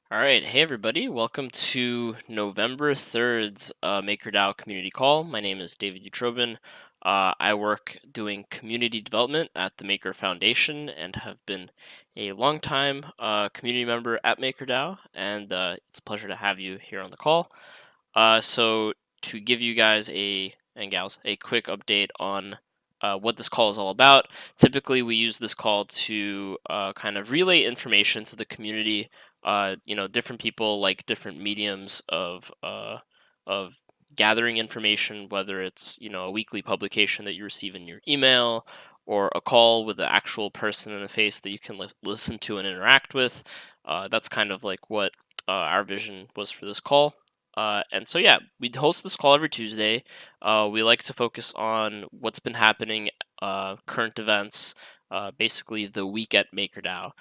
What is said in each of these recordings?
All right, hey everybody, welcome to November 3rd's MakerDAO community call. My name is David Utrobin. I work doing community development at the Maker Foundation and have been a longtime community member at MakerDAO, and it's a pleasure to have you here on the call. So to give you guys and gals a quick update on what this call is all about. Typically, we use this call to kind of relay information to the community. Different people like different mediums of gathering information, whether it's a weekly publication that you receive in your email or a call with the actual person in the face that you can listen to and interact with. That's kind of like what our vision was for this call. And so, yeah, we host this call every Tuesday. We like to focus on what's been happening, current events, basically the week at MakerDAO.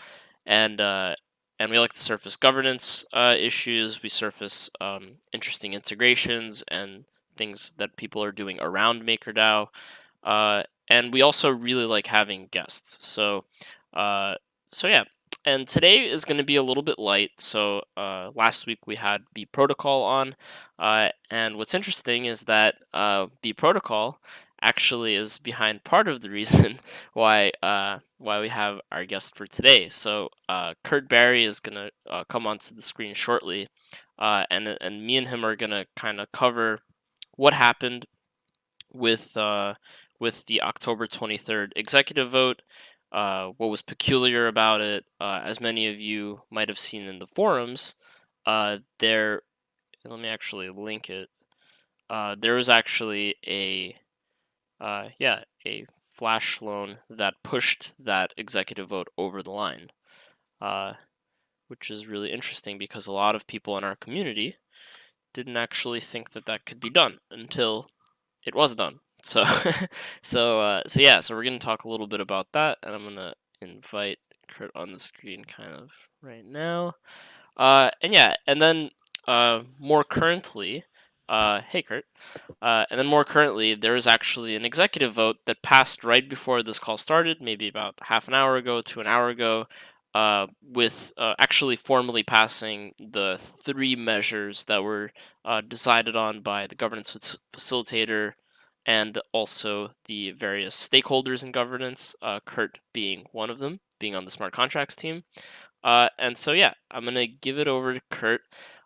And we like to surface governance issues. We surface interesting integrations and things that people are doing around MakerDAO. And we also really like having guests. So yeah. And today is going to be a little bit light. So last week we had B Protocol on, and what's interesting is that B Protocol actually is behind part of the reason why we have our guest for today. So Kurt Barry is going to come onto the screen shortly, and me and him are going to kind of cover what happened with the October 23rd executive vote. What was peculiar about it, as many of you might have seen in the forums, there. Let me actually link it. There was actually a flash loan that pushed that executive vote over the line, which is really interesting because a lot of people in our community didn't actually think that that could be done until it was done. So, so we're gonna talk a little bit about that, and I'm gonna invite Kurt on the screen kind of right now. And then more currently, hey Kurt. And then more currently, there is actually an executive vote that passed right before this call started, maybe about half an hour ago to an hour ago, with actually formally passing the three measures that were decided on by the governance facilitator and also the various stakeholders in governance, Kurt being one of them, being on the smart contracts team. And so, yeah, I'm going to give it over to Kurt,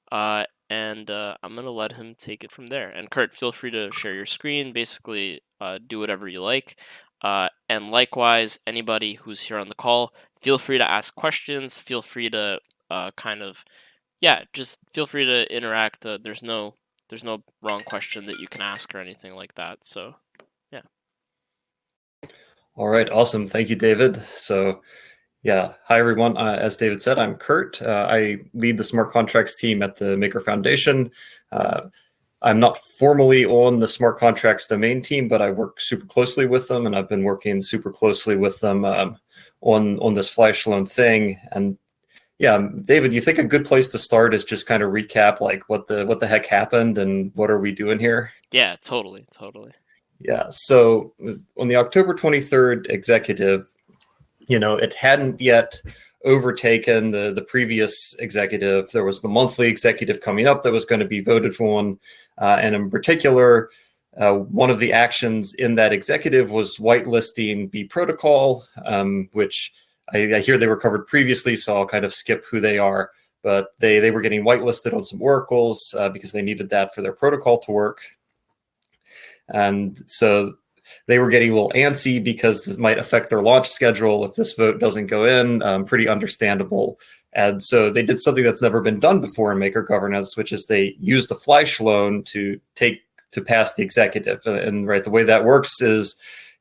and I'm going to let him take it from there. And Kurt, feel free to share your screen, basically do whatever you like. And likewise, anybody who's here on the call, feel free to ask questions, feel free to just feel free to interact. There's no wrong question that you can ask or anything like that. So, yeah. All right, awesome. Thank you, David. So, yeah, hi everyone. As David said, I'm Kurt. I lead the smart contracts team at the Maker Foundation. I'm not formally on the smart contracts domain team, but I work super closely with them, and I've been working super closely with them on this flash loan thing. And yeah, David, you think a good place to start is just kind of recap like what the heck happened and what are we doing here? Yeah, totally. Yeah, so on the October 23rd executive, it hadn't yet overtaken the previous executive. There was the monthly executive coming up that was going to be voted on. And in particular, one of the actions in that executive was whitelisting B Protocol, which I hear they were covered previously, so I'll kind of skip who they are. But they were getting whitelisted on some oracles because they needed that for their protocol to work. And so they were getting a little antsy because this might affect their launch schedule if this vote doesn't go in. Pretty understandable. And so they did something that's never been done before in Maker governance, which is they used a flash loan to pass the executive. And right, the way that works is,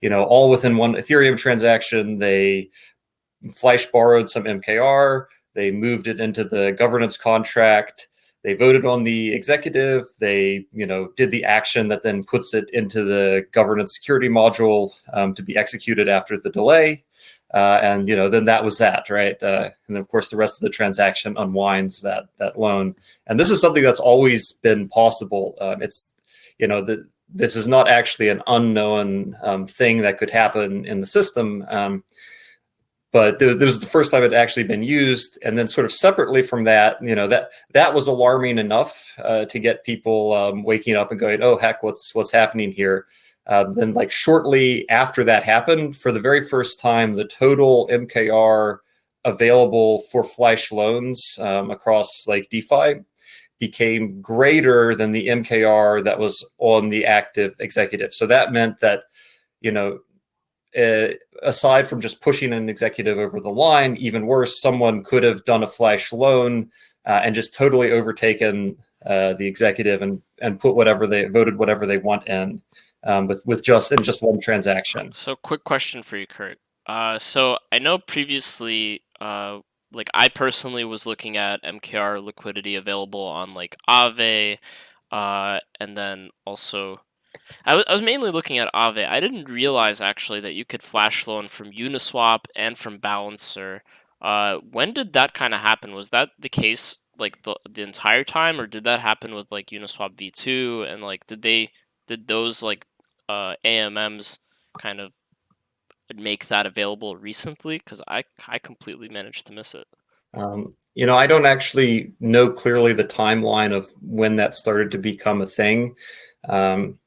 all within one Ethereum transaction, they flash borrowed some MKR, they moved it into the governance contract. They voted on the executive. They, did the action that then puts it into the governance security module to be executed after the delay. And, then that was that, right? And of course, the rest of the transaction unwinds that loan. And this is something that's always been possible. It's, this is not actually an unknown thing that could happen in the system. but this was the first time it had actually been used. And then sort of separately from that, that was alarming enough to get people waking up and going, oh, heck, what's happening here? Then like shortly after that happened, for the very first time, the total MKR available for flash loans across like DeFi became greater than the MKR that was on the active executive. So that meant that, you know, aside from just pushing an executive over the line, even worse, someone could have done a flash loan and just totally overtaken the executive and put whatever they want in with just one transaction. So, quick question for you, Kurt. So I know previously, like I personally was looking at MKR liquidity available on like Aave, and then also I was mainly looking at Aave. I didn't realize actually that you could flash loan from Uniswap and from Balancer. When did that kind of happen? Was that the case like the entire time, or did that happen with like Uniswap V2? And like, did those like AMMs kind of make that available recently? Because I completely managed to miss it. I don't actually know clearly the timeline of when that started to become a thing. Um,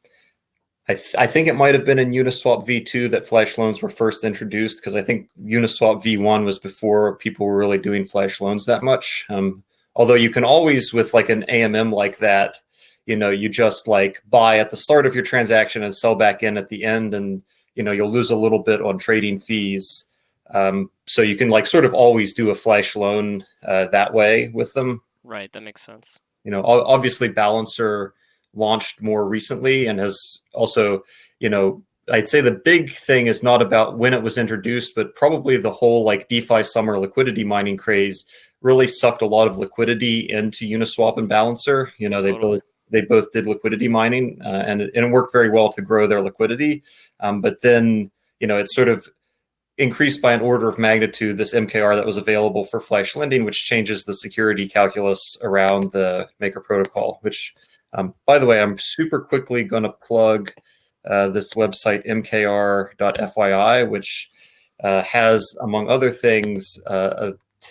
I think it might have been in Uniswap V2 that flash loans were first introduced, because I think Uniswap V1 was before people were really doing flash loans that much. Although you can always, with like an AMM like that, you just like buy at the start of your transaction and sell back in at the end, and you'll lose a little bit on trading fees. So you can like sort of always do a flash loan that way with them. Right, that makes sense. Obviously Balancer launched more recently and has also, I'd say the big thing is not about when it was introduced, but probably the whole like DeFi summer liquidity mining craze really sucked a lot of liquidity into Uniswap and Balancer. Totally. They both did liquidity mining, and it worked very well to grow their liquidity. But then, it sort of increased by an order of magnitude this MKR that was available for flash lending, which changes the security calculus around the Maker protocol, which, by the way, I'm super quickly going to plug this website, mkr.fyi, which has, among other things,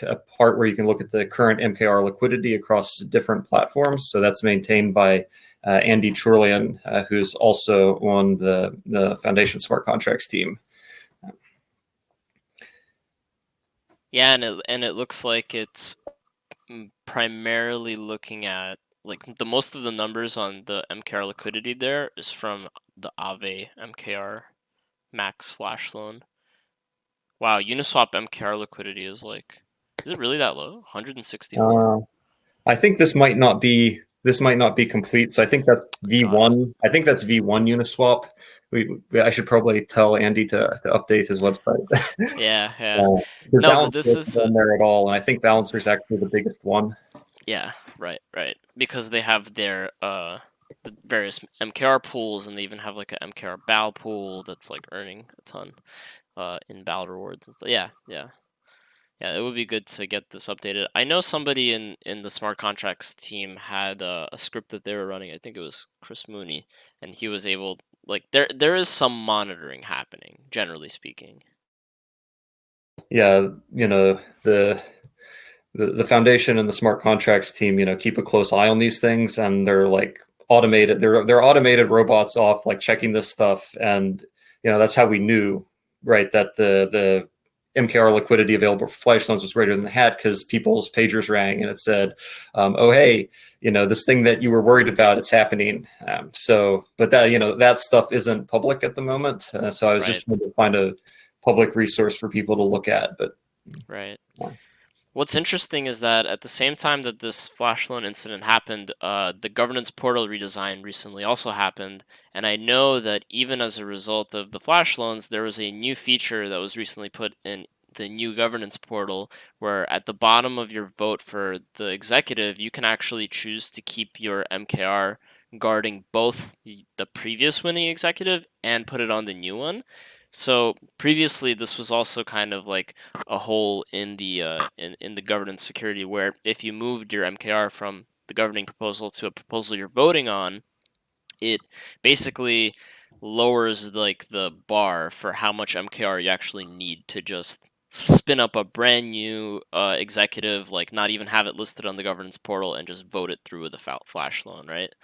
a part where you can look at the current MKR liquidity across different platforms. So that's maintained by Andy Churlian, who's also on the Foundation Smart Contracts team. Yeah, and it looks like it's primarily looking at like the most of the numbers on the MKR liquidity there is from the Aave MKR max flash loan. Wow, Uniswap MKR liquidity is it really that low? 164? I think this might not be complete. So I think that's Got it. V1. I think that's V1 Uniswap. I should probably tell Andy to update his website. Yeah, yeah. His No, but Balancer this isn't is on there at all, and I think Balancer is actually the biggest one. yeah, right, right. Because they have their the various MKR pools, and they even have like a MKR BAL pool that's like earning a ton in BAL rewards and stuff. Yeah, yeah. Yeah, it would be good to get this updated. I know somebody in the smart contracts team had a script that they were running. I think it was Chris Mooney, and he was able like there is some monitoring happening, generally speaking. Yeah, the foundation and the smart contracts team, keep a close eye on these things, and they're like automated. They're automated robots off like checking this stuff, and that's how we knew, right, that the MKR liquidity available for flash loans was greater than the hat, because people's pagers rang and it said, "Oh hey, this thing that you were worried about, it's happening." But that stuff isn't public at the moment. So I was Right, just trying to find a public resource for people to look at, but. right. Yeah. What's interesting is that at the same time that this flash loan incident happened, the governance portal redesign recently also happened, and I know that even as a result of the flash loans, there was a new feature that was recently put in the new governance portal where at the bottom of your vote for the executive, you can actually choose to keep your MKR guarding both the previous winning executive and put it on the new one. So previously, this was also kind of like a hole in the in the governance security where if you moved your MKR from the governing proposal to a proposal you're voting on, it basically lowers like the bar for how much MKR you actually need to just spin up a brand new executive, like not even have it listed on the governance portal, and just vote it through with a flash loan, right?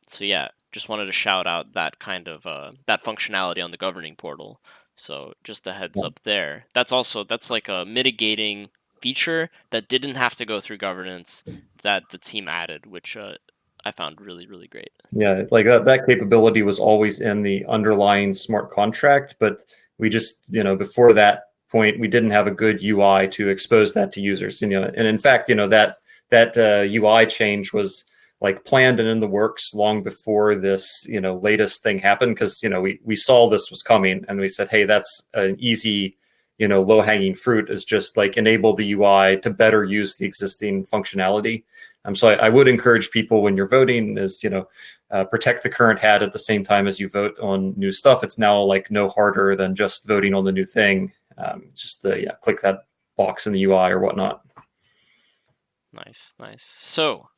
So yeah, just wanted to shout out that kind of that functionality on the governing portal. So just a heads up there. That's like a mitigating feature that didn't have to go through governance that the team added, which I found really, really great. Yeah, like that capability was always in the underlying smart contract, but we just, before that point, we didn't have a good UI to expose that to users. And in fact, that UI change was like planned and in the works long before this, latest thing happened, because we saw this was coming, and we said, hey, that's an easy, low hanging fruit, is just like enable the UI to better use the existing functionality. So I would encourage people, when you're voting, is protect the current hat at the same time as you vote on new stuff. It's now like no harder than just voting on the new thing. Just click that box in the UI or whatnot. Nice, nice. So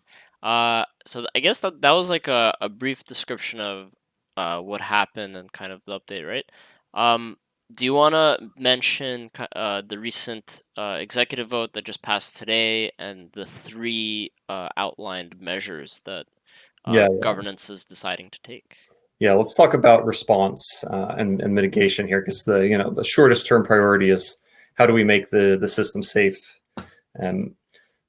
I guess that was like a brief description of what happened and kind of the update, right? Do you want to mention the recent executive vote that just passed today, and the three outlined measures that governance is deciding to take? Yeah, let's talk about response and mitigation here, because the shortest term priority is how do we make the system safe.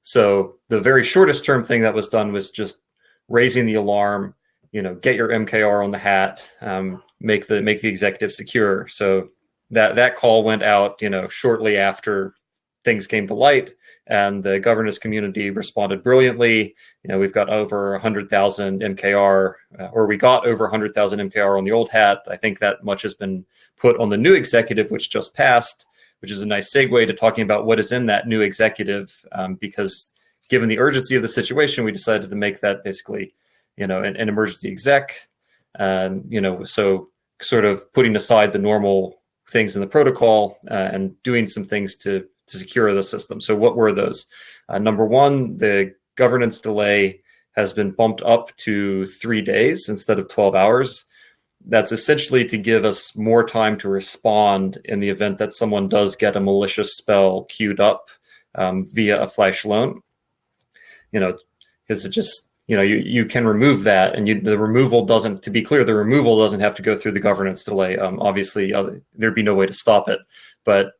So the very shortest term thing that was done was just raising the alarm. Get your MKR on the hat, make the executive secure. So that call went out, shortly after things came to light, and the governance community responded brilliantly. We've got over 100,000 MKR, or we got over 100,000 MKR on the old hat. I think that much has been put on the new executive, which just passed, which is a nice segue to talking about what is in that new executive, because given the urgency of the situation, we decided to make that basically, an emergency exec. So sort of putting aside the normal things in the protocol and doing some things to secure the system. So what were those? Number one, the governance delay has been bumped up to 3 days instead of 12 hours. That's essentially to give us more time to respond in the event that someone does get a malicious spell queued up via a flash loan. Because it just, you can remove that, and the removal doesn't, to be clear, the removal doesn't have to go through the governance delay. Obviously, there'd be no way to stop it. But,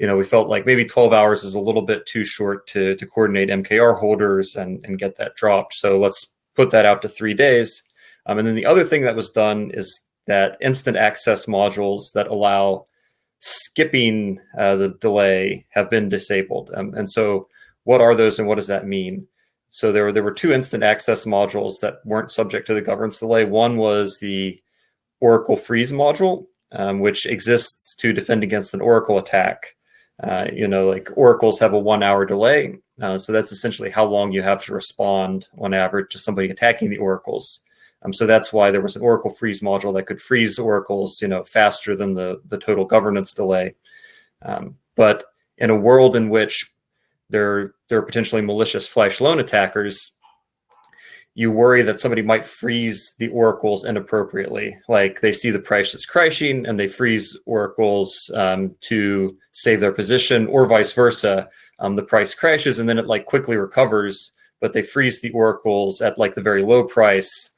we felt like maybe 12 hours is a little bit too short to coordinate MKR holders and get that dropped. So let's put that out to 3 days. And then the other thing that was done is that instant access modules that allow skipping the delay have been disabled. And so what are those, and what does that mean? So there were two instant access modules that weren't subject to the governance delay. One was the Oracle freeze module, which exists to defend against an Oracle attack. Like oracles have a 1 hour delay. So that's essentially how long you have to respond on average to somebody attacking the oracles. So that's why there was an Oracle freeze module that could freeze oracles, faster than the total governance delay. But in a world in which there are potentially malicious flash loan attackers, you worry that somebody might freeze the oracles inappropriately. Like they see the price is crashing and they freeze oracles to save their position, or vice versa. The price crashes and then it like quickly recovers, but they freeze the oracles at like the very low price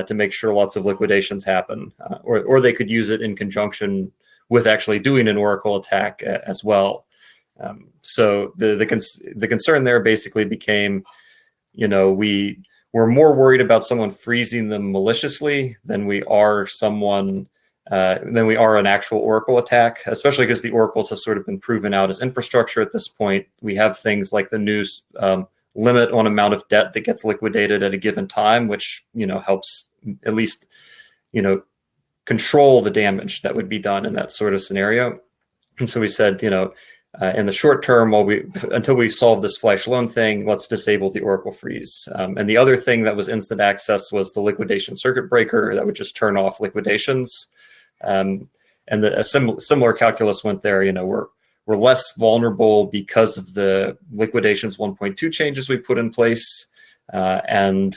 to make sure lots of liquidations happen. Or they could use it in conjunction with actually doing an oracle attack as well. So the concern there basically became, we're more worried about someone freezing them maliciously than we are an actual Oracle attack, especially because the Oracles have sort of been proven out as infrastructure at this point. We have things like the new limit on amount of debt that gets liquidated at a given time, which, helps at least, control the damage that would be done in that sort of scenario. And so we said, in the short term, until we solve this flash loan thing, let's disable the Oracle freeze. And the other thing that was instant access was the liquidation circuit breaker that would just turn off liquidations. And a similar calculus went there. We're less vulnerable because of the liquidations 1.2 changes we put in place. And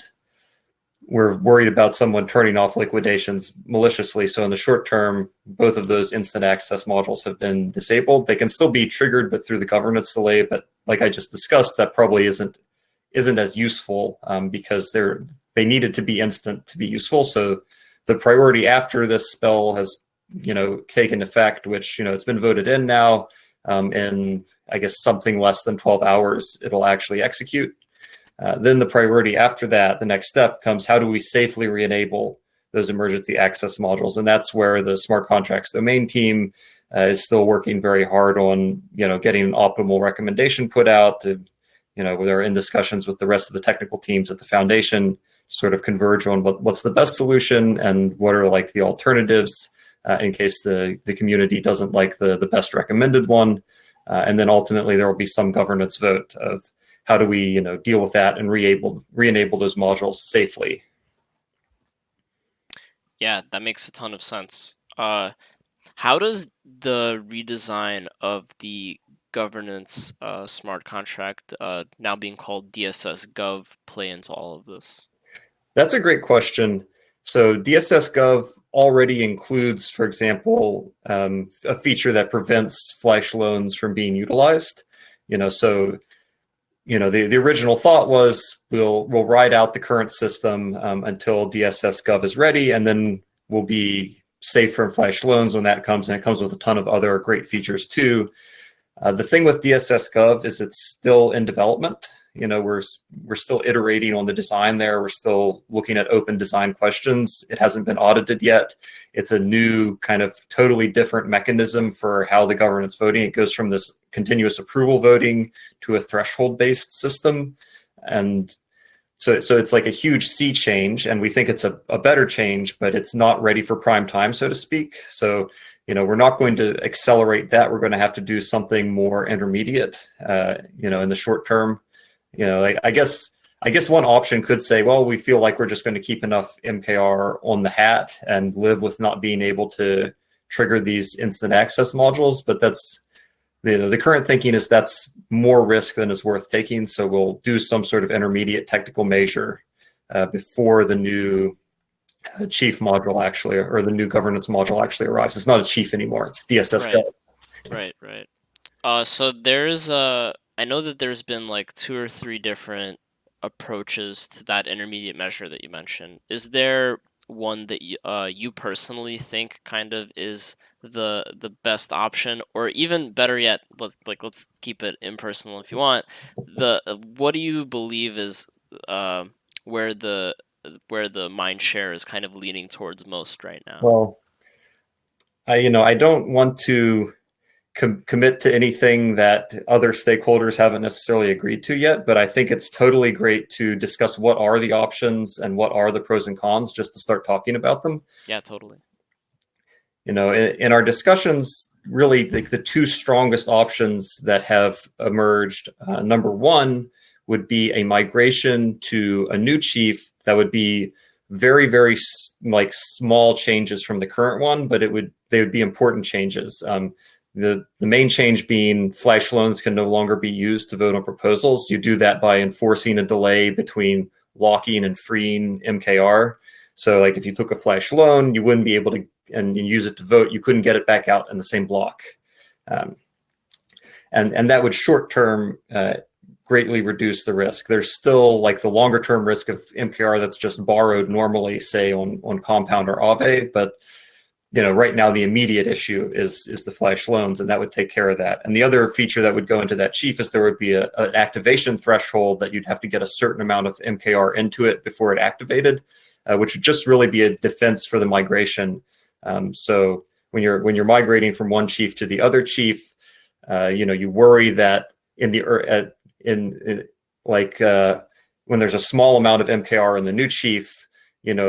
we're worried about someone turning off liquidations maliciously. So in the short term, both of those instant access modules have been disabled. They can still be triggered, but through the governance delay. But like I just discussed, that probably isn't as useful because they needed to be instant to be useful. So the priority after this spell has taken effect, which it's been voted in now. In I guess something less than 12 hours, it'll actually execute. Then the priority after that, the next step comes, how do we safely re-enable those emergency access modules? And that's where the smart contracts domain team is still working very hard on, getting an optimal recommendation put out. They're in discussions with the rest of the technical teams at the foundation, sort of converge on what's the best solution and what are like the alternatives in case the community doesn't like the best recommended one. And then ultimately there will be some governance vote of how do we deal with that and re-enable those modules safely. Yeah, that makes a ton of sense. How does the redesign of the governance smart contract, now being called DSS Gov, play into all of this? That's a great question. So DSS Gov already includes, for example, a feature that prevents flash loans from being utilized. So the original thought was we'll ride out the current system until DSS Gov is ready, and then we'll be safe from flash loans when that comes, and it comes with a ton of other great features too. The thing with DSS Gov is it's still in development. We're still iterating on the design there. We're still looking at open design questions. It hasn't been audited yet. It's a new kind of totally different mechanism for how the governance voting. It goes from this continuous approval voting to a threshold-based system. And so it's like a huge sea change, and we think it's a better change, but it's not ready for prime time, so to speak. So we're not going to accelerate that. We're going to have to do something more intermediate, in the short term. I guess one option could say, well, we feel like we're just going to keep enough MKR on the hat and live with not being able to trigger these instant access modules. But that's the current thinking is that's more risk than is worth taking. So we'll do some sort of intermediate technical measure before the new chief module actually, or the new governance module actually arrives. It's not a chief anymore. It's DSS. Right. So there's I know that there's been like 2 or 3 different approaches to that intermediate measure that you mentioned. Is there one that you personally think kind of is the best option, or even better yet, let's keep it impersonal if you want. What do you believe is where the mind share is kind of leaning towards most right now? Well, I don't want to commit to anything that other stakeholders haven't necessarily agreed to yet, but I think it's totally great to discuss what are the options and what are the pros and cons, just to start talking about them. Yeah, totally. In our discussions, really the 2 strongest options that have emerged, number one would be a migration to a new chief that would be very, very like small changes from the current one, but they would be important changes. The main change being flash loans can no longer be used to vote on proposals. You do that by enforcing a delay between locking and freeing MKR. So like if you took a flash loan, you wouldn't be able to and use it to vote. You couldn't get it back out in the same block. And that would short term greatly reduce the risk. There's still like the longer term risk of MKR that's just borrowed normally, say on Compound or Aave, but right now the immediate issue is the flash loans, and that would take care of that. And the other feature that would go into that chief is there would be an activation threshold that you'd have to get a certain amount of MKR into it before it activated, which would just really be a defense for the migration. So when you're migrating from one chief to the other chief, you worry that when there's a small amount of MKR in the new chief,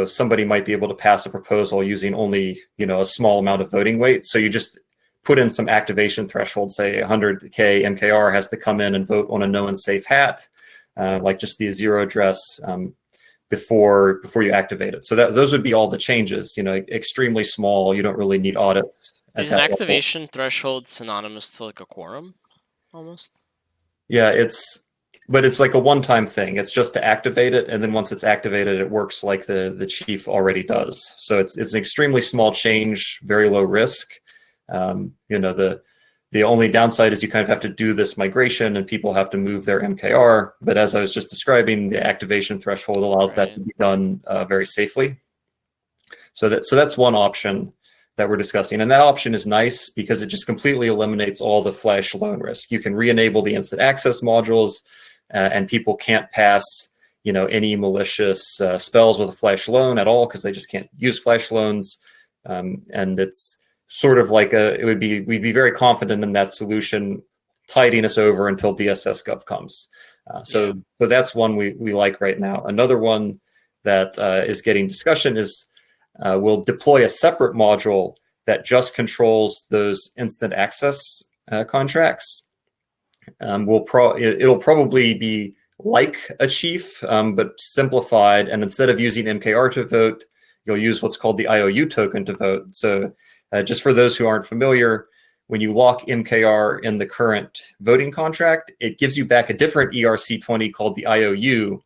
somebody might be able to pass a proposal using only, a small amount of voting weight. So you just put in some activation threshold, say 100K MKR has to come in and vote on a known safe hat, like just the zero address before you activate it. So those would be all the changes, extremely small. You don't really need audits. Is an activation threshold synonymous to like a quorum almost? Yeah, but it's like a one-time thing. It's just to activate it, and then once it's activated, it works like the chief already does. So it's an extremely small change, very low risk. The only downside is you kind of have to do this migration, and people have to move their MKR. But as I was just describing, the activation threshold allows that to be done very safely. So that's one option that we're discussing. And that option is nice because it just completely eliminates all the flash loan risk. You can re-enable the instant access modules, and people can't pass any malicious spells with a flash loan at all because they just can't use flash loans. And it's sort of like we'd be very confident in that solution, tiding us over until DSS Gov comes. So that's one we like right now. Another one that is getting discussion is we'll deploy a separate module that just controls those instant access contracts. It'll probably be like a chief, but simplified. And instead of using MKR to vote, you'll use what's called the IOU token to vote. So just for those who aren't familiar, when you lock MKR in the current voting contract, it gives you back a different ERC20 called the IOU,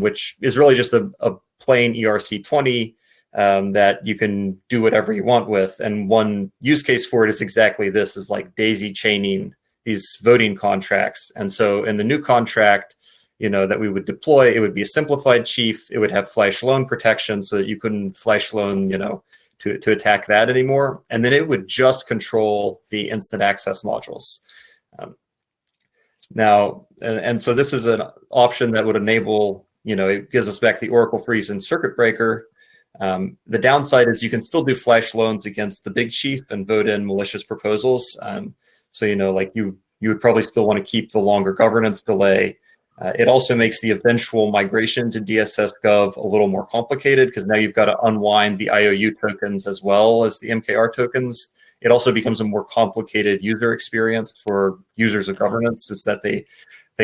which is really just a plain ERC20 that you can do whatever you want with. And one use case for it is exactly this, is like daisy chaining these voting contracts. And so in the new contract, that we would deploy, it would be a simplified chief. It would have flash loan protection so that you couldn't flash loan, to attack that anymore. And then it would just control the instant access modules. So this is an option that would enable, it gives us back the Oracle freeze and circuit breaker. The downside is you can still do flash loans against the big chief and vote in malicious proposals. So, you would probably still want to keep the longer governance delay. It also makes the eventual migration to DSS Gov a little more complicated because now you've got to unwind the IOU tokens as well as the MKR tokens. It also becomes a more complicated user experience for users of governance, is that they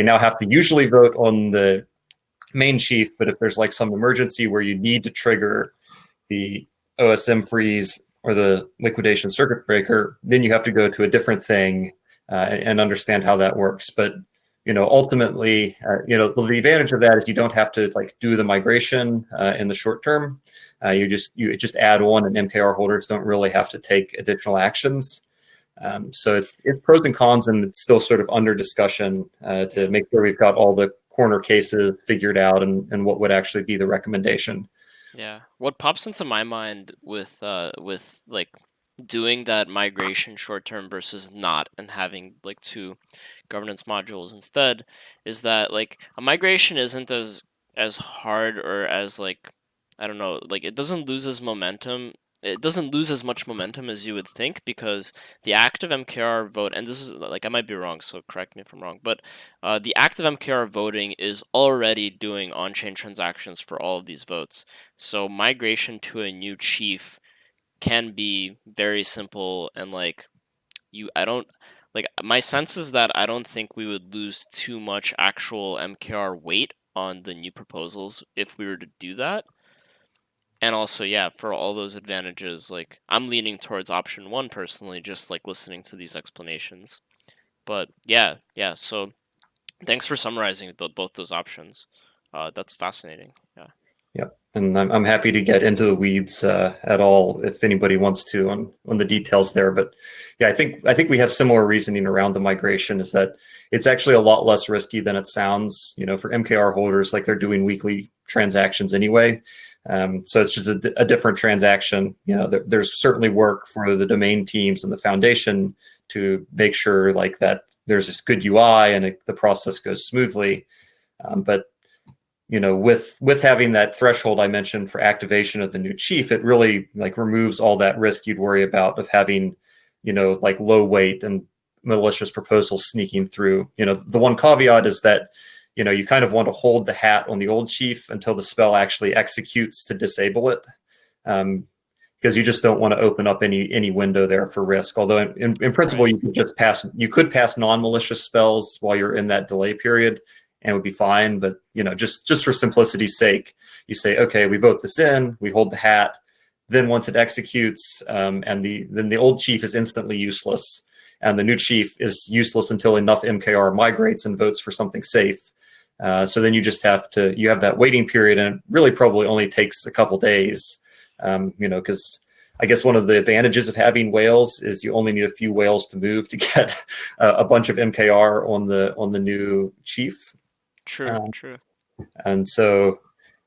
now have to usually vote on the main chief, but if there's like some emergency where you need to trigger the OSM freeze or the liquidation circuit breaker, then you have to go to a different thing and understand how that works. But ultimately, the advantage of that is you don't have to do the migration in the short term. You just add on, and MKR holders don't really have to take additional actions. So it's pros and cons, and it's still sort of under discussion to make sure we've got all the corner cases figured out and what would actually be the recommendation. Yeah, what pops into my mind with doing that migration short term versus not, and having two governance modules instead, is that a migration isn't as hard, or as I don't know, it doesn't lose as momentum. It doesn't lose as much momentum as you would think, because the active MKR vote, and this is I might be wrong, so correct me if I'm wrong, but the active MKR voting is already doing on-chain transactions for all of these votes. So migration to a new chief can be very simple, and my sense is that I don't think we would lose too much actual MKR weight on the new proposals if we were to do that. And also, yeah, for all those advantages, I'm leaning towards option one personally, just listening to these explanations. But yeah, so thanks for summarizing both those options. That's fascinating. Yeah. Yep. And I'm happy to get into the weeds at all if anybody wants to on the details there. But yeah, I think we have similar reasoning around the migration, is that it's actually a lot less risky than it sounds. For MKR holders, they're doing weekly transactions anyway. So it's just a different transaction. There's certainly work for the domain teams and the foundation to make sure that there's this good UI and the process goes smoothly. But with having that threshold I mentioned for activation of the new chief, it really removes all that risk you'd worry about of having, low weight and malicious proposals sneaking through. The one caveat is that, you kind of want to hold the hat on the old chief until the spell actually executes to disable it. Because you just don't want to open up any window there for risk. Although in principle, right, you could pass non-malicious spells while you're in that delay period, and it would be fine. But just for simplicity's sake, you say, okay, we vote this in, we hold the hat. Then once it executes, then the old chief is instantly useless, and the new chief is useless until enough MKR migrates and votes for something safe. So then you just have that waiting period, and it really probably only takes a couple days, because I guess one of the advantages of having whales is you only need a few whales to move to get a bunch of MKR on the new chief. True. And so,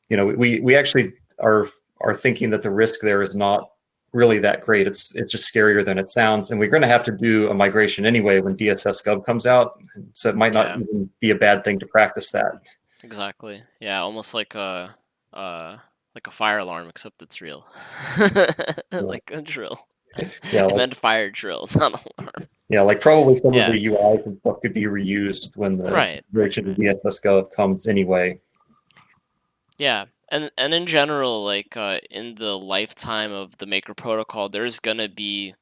we actually are thinking that the risk there is not really that great. It's just scarier than it sounds, and we're going to have to do a migration anyway when DSS Gov comes out. So it might not even be a bad thing to practice that. Exactly. Yeah, almost like a fire alarm, except it's real. Like a drill. Yeah, I meant fire drill, not alarm. Yeah, like probably some of the UIs and stuff could be reused when the migration to DSS Gov comes anyway. Yeah, and in general, like in the lifetime of the Maker protocol, there's gonna be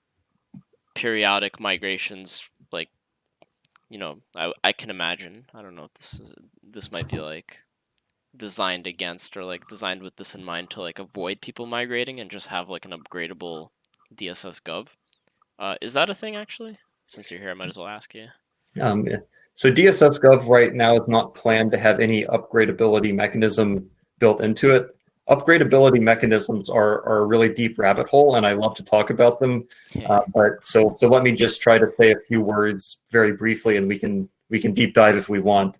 periodic migrations. Like, I can imagine. I don't know if this might be like designed against or like designed with this in mind to like avoid people migrating and just have like an upgradable DSS Gov. Is that a thing actually? Since you're here, I might as well ask you. So DSS Gov right now is not planned to have any upgradability mechanism built into it. Upgradability mechanisms are a really deep rabbit hole, and I love to talk about them. But so let me just try to say a few words very briefly, and we can deep dive if we want.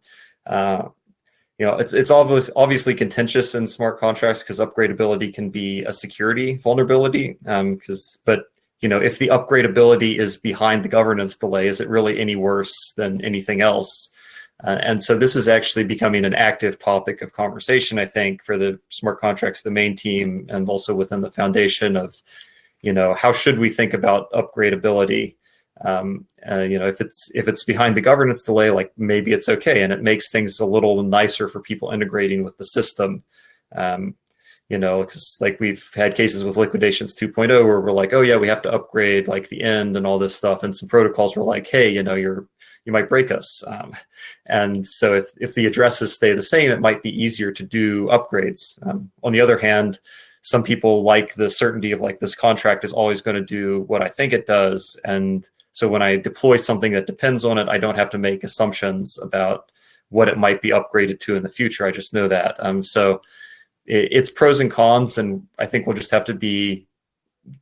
It's obviously contentious in smart contracts because upgradability can be a security vulnerability. But if the upgradability is behind the governance delay, is it really any worse than anything else? And so this is actually becoming an active topic of conversation, I think, for the smart contracts, the main team, and also within the foundation of, how should we think about upgradability? If it's behind the governance delay, like maybe it's okay, and it makes things a little nicer for people integrating with the system. Because like we've had cases with liquidations 2.0 where we're like, oh yeah, we have to upgrade like the end and all this stuff, and some protocols were like, hey, you might break us. And so if the addresses stay the same, it might be easier to do upgrades. On the other hand, some people like the certainty of like this contract is always going to do what I think it does, and so when I deploy something that depends on it, I don't have to make assumptions about what it might be upgraded to in the future. I just know that. So it's pros and cons, and I think we'll just have to be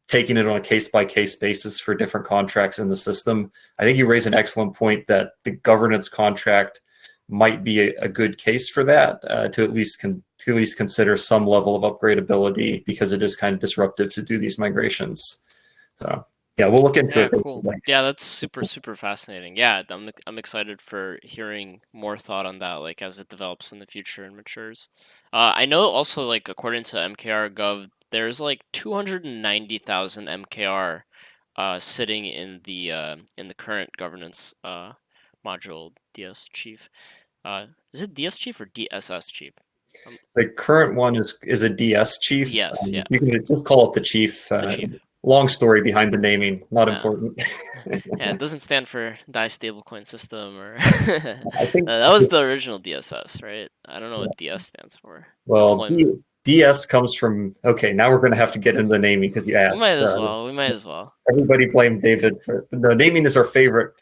taking it on a case-by-case basis for different contracts in the system. I think you raise an excellent point that the governance contract might be a good case for that, to at least consider some level of upgradability, because it is kind of disruptive to do these migrations. So yeah, we'll look into it. Cool. Yeah, that's super fascinating. Yeah, I'm excited for hearing more thought on that, like as it develops in the future and matures. I know also, like according to MKR Gov, there's like 290,000 MKR sitting in the current governance module DS Chief. Is it DS Chief or DSS Chief? The current one is a DS Chief. Yes, yeah. You can just call it the Chief. Long story behind the naming, not important. Yeah, it doesn't stand for Die Stablecoin System, or I think that was the original DSS, right? I don't know what DS stands for. Well, DS comes from, okay, now we're going to have to get into the naming because you asked. We might as well. Everybody blamed David for the naming is our favorite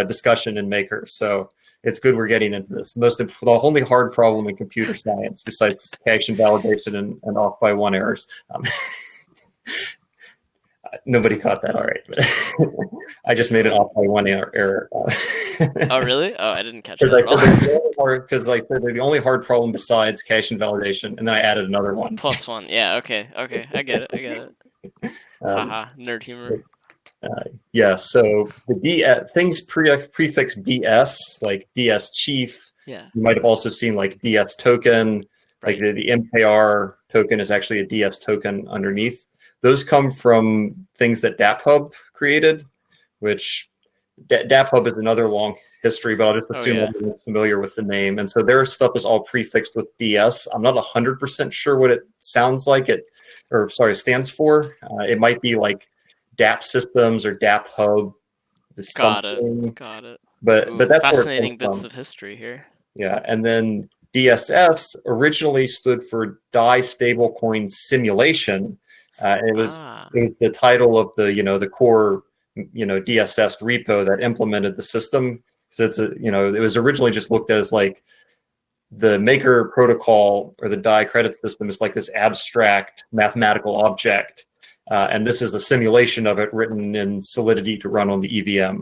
discussion in Maker, so it's good we're getting into this. The only hard problem in computer science, besides cache invalidation and off by one errors. Nobody caught that. All right. I just made it off by one error. Oh, really? Oh, I didn't catch that at all. Because like they're the only hard problem besides cache invalidation, and then I added another one. Plus one. Yeah, okay. I get it. Haha, nerd humor. Yeah, so the things prefix DS, like DS Chief. Yeah. You might have also seen like DS token. Right. Like the MKR token is actually a DS token underneath. Those come from things that DAppHub created, which DAppHub is another long history, but I'll just assume everyone's familiar with the name. And so their stuff is all prefixed with DS. I'm not 100% sure what it sounds like stands for. It might be like DApp Systems or DAppHub. Got it. But that's fascinating bits of history here. Yeah, and then DSS originally stood for Die Stablecoin Simulation. It was the title of the core DSS repo that implemented the system. So it was originally just looked as like the Maker protocol or the DAI credit system is like this abstract mathematical object. And this is a simulation of it written in Solidity to run on the EVM.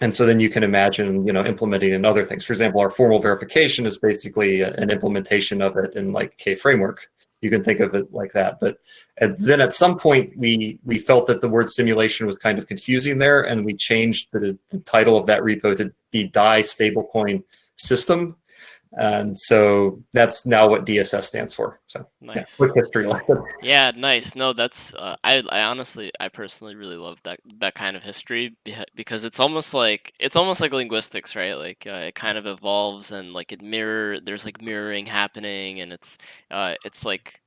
And so then you can imagine, implementing in other things. For example, our formal verification is basically an implementation of it in like K framework. You can think of it like that. But then at some point, we felt that the word simulation was kind of confusing there, and we changed the title of that repo to be DAI stablecoin system. And so that's now what DSS stands for. So nice. Quick history lesson. Yeah, nice. No, that's I honestly, I personally really love that kind of history because it's almost like linguistics, right? Like it kind of evolves and like there's like mirroring happening, and it's like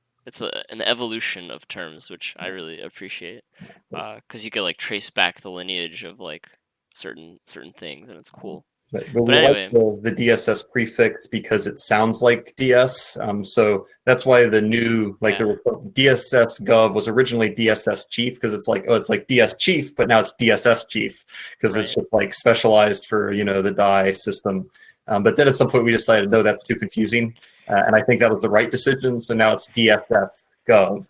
an evolution of terms, which I really appreciate because you could like trace back the lineage of like certain things, and it's cool. But But we anyway, like the DSS prefix because it sounds like DS. So that's why the new, like the DSS Gov was originally DSS Chief, because it's like DS Chief, but now it's DSS Chief because it's just like specialized for, the DAI system. But then at some point we decided, no, that's too confusing. And I think that was the right decision. So now it's DSS Gov.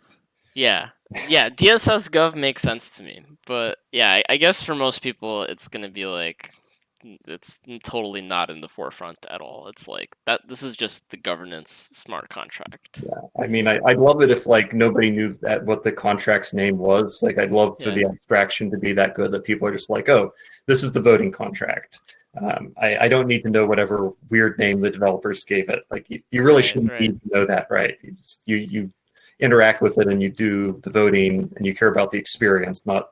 Yeah, DSS Gov makes sense to me. But yeah, I guess for most people, it's going to be like, it's totally not in the forefront at all. It's like that. This is just the governance smart contract. Yeah, I mean, I'd love it if like nobody knew what the contract's name was. Like, I'd love for the abstraction to be that good that people are just like, oh, this is the voting contract. I don't need to know whatever weird name the developers gave it. Like, you really shouldn't need to know that, right? You interact with it and you do the voting and you care about the experience, not